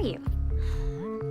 you?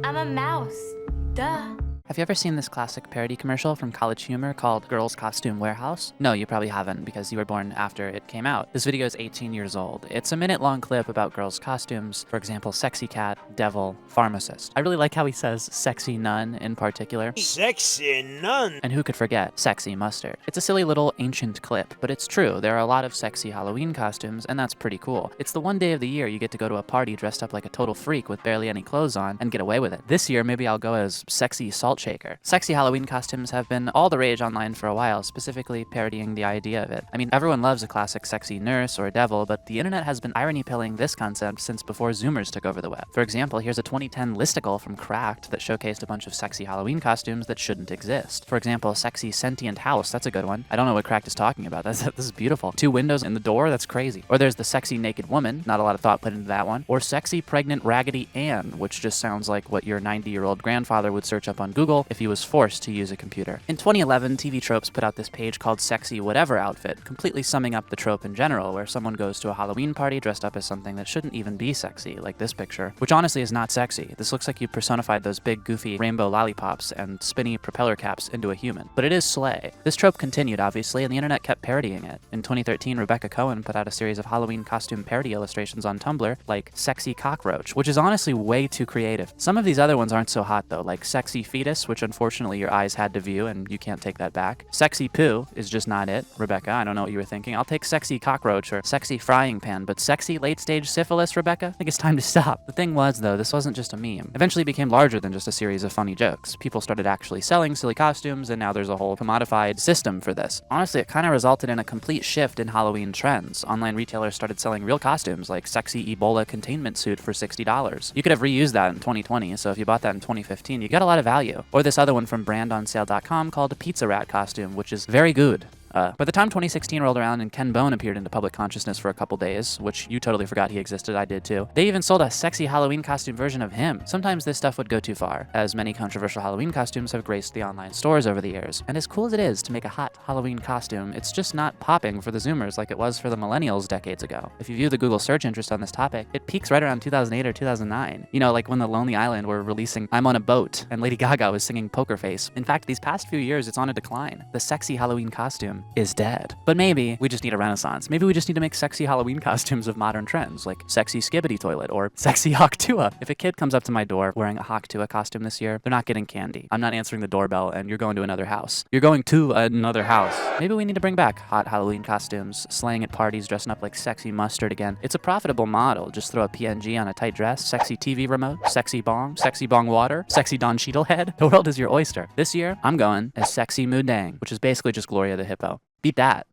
I'm a mouse. Duh. Have you ever seen this classic parody commercial from College Humor called Girls Costume Warehouse? No, you probably haven't because you were born after it came out. This video is 18 years old. It's a minute-long clip about girls' costumes. For example, sexy cat, devil, pharmacist. I really like how he says sexy nun in particular. Sexy nun! And who could forget sexy mustard? It's a silly little ancient clip, but it's true. There are a lot of sexy Halloween costumes, and that's pretty cool. It's the one day of the year you get to go to a party dressed up like a total freak with barely any clothes on and get away with it. This year, maybe I'll go as sexy salt shaker. Sexy Halloween costumes have been all the rage online for a while, specifically parodying the idea of it. I mean, everyone loves a classic sexy nurse or devil, but the internet has been irony-pilling this concept since before Zoomers took over the web. For example, here's a 2010 listicle from Cracked that showcased a bunch of sexy Halloween costumes that shouldn't exist. For example, sexy sentient house, that's a good one. I don't know what Cracked is talking about. This is beautiful. 2 windows in the door, that's crazy. Or there's the sexy naked woman, not a lot of thought put into that one. Or sexy pregnant Raggedy Ann, which just sounds like what your 90-year-old grandfather would search up on Google if he was forced to use a computer. In 2011, TV Tropes put out this page called Sexy Whatever Outfit, completely summing up the trope in general, where someone goes to a Halloween party dressed up as something that shouldn't even be sexy, like this picture, which honestly is not sexy. This looks like you personified those big, goofy rainbow lollipops and spinny propeller caps into a human. But it is slay. This trope continued, obviously, and the internet kept parodying it. In 2013, Rebecca Cohen put out a series of Halloween costume parody illustrations on Tumblr, like Sexy Cockroach, which is honestly way too creative. Some of these other ones aren't so hot though, like Sexy Fetus, which unfortunately your eyes had to view and you can't take that back. Sexy Poo is just not it. Rebecca, I don't know what you were thinking. I'll take Sexy Cockroach or Sexy Frying Pan, but Sexy Late Stage Syphilis, Rebecca? I think it's time to stop. The thing was though, this wasn't just a meme. Eventually became larger than just a series of funny jokes. People started actually selling silly costumes and now there's a whole commodified system for this. Honestly, it kind of resulted in a complete shift in Halloween trends. Online retailers started selling real costumes like Sexy Ebola Containment Suit for $60. You could have reused that in 2020, so if you bought that in 2015, you got a lot of value. Or this other one from brandonsale.com called a Pizza Rat costume, which is very good. By the time 2016 rolled around and Ken Bone appeared into public consciousness for a couple days, which you totally forgot he existed, I did too, they even sold a sexy Halloween costume version of him. Sometimes this stuff would go too far, as many controversial Halloween costumes have graced the online stores over the years. And as cool as it is to make a hot Halloween costume, it's just not popping for the Zoomers like it was for the millennials decades ago. If you view the Google search interest on this topic, it peaks right around 2008 or 2009. You know, like when the Lonely Island were releasing I'm on a Boat and Lady Gaga was singing Poker Face. In fact, these past few years, it's on a decline. The sexy Halloween costume is dead. But maybe we just need a renaissance. Maybe we just need to make sexy Halloween costumes of modern trends, like sexy Skibbity Toilet or sexy Hawk Tuah. If a kid comes up to my door wearing a Hawk Tuah costume this year, they're not getting candy. I'm not answering the doorbell and you're going to another house. You're going to another house. Maybe we need to bring back hot Halloween costumes, slaying at parties, dressing up like sexy mustard again. It's a profitable model. Just throw a PNG on a tight dress, sexy TV remote, sexy bong water, sexy Don Cheadle head. The world is your oyster. This year, I'm going as sexy Moodang, which is basically just Gloria the Hippo. Beat that.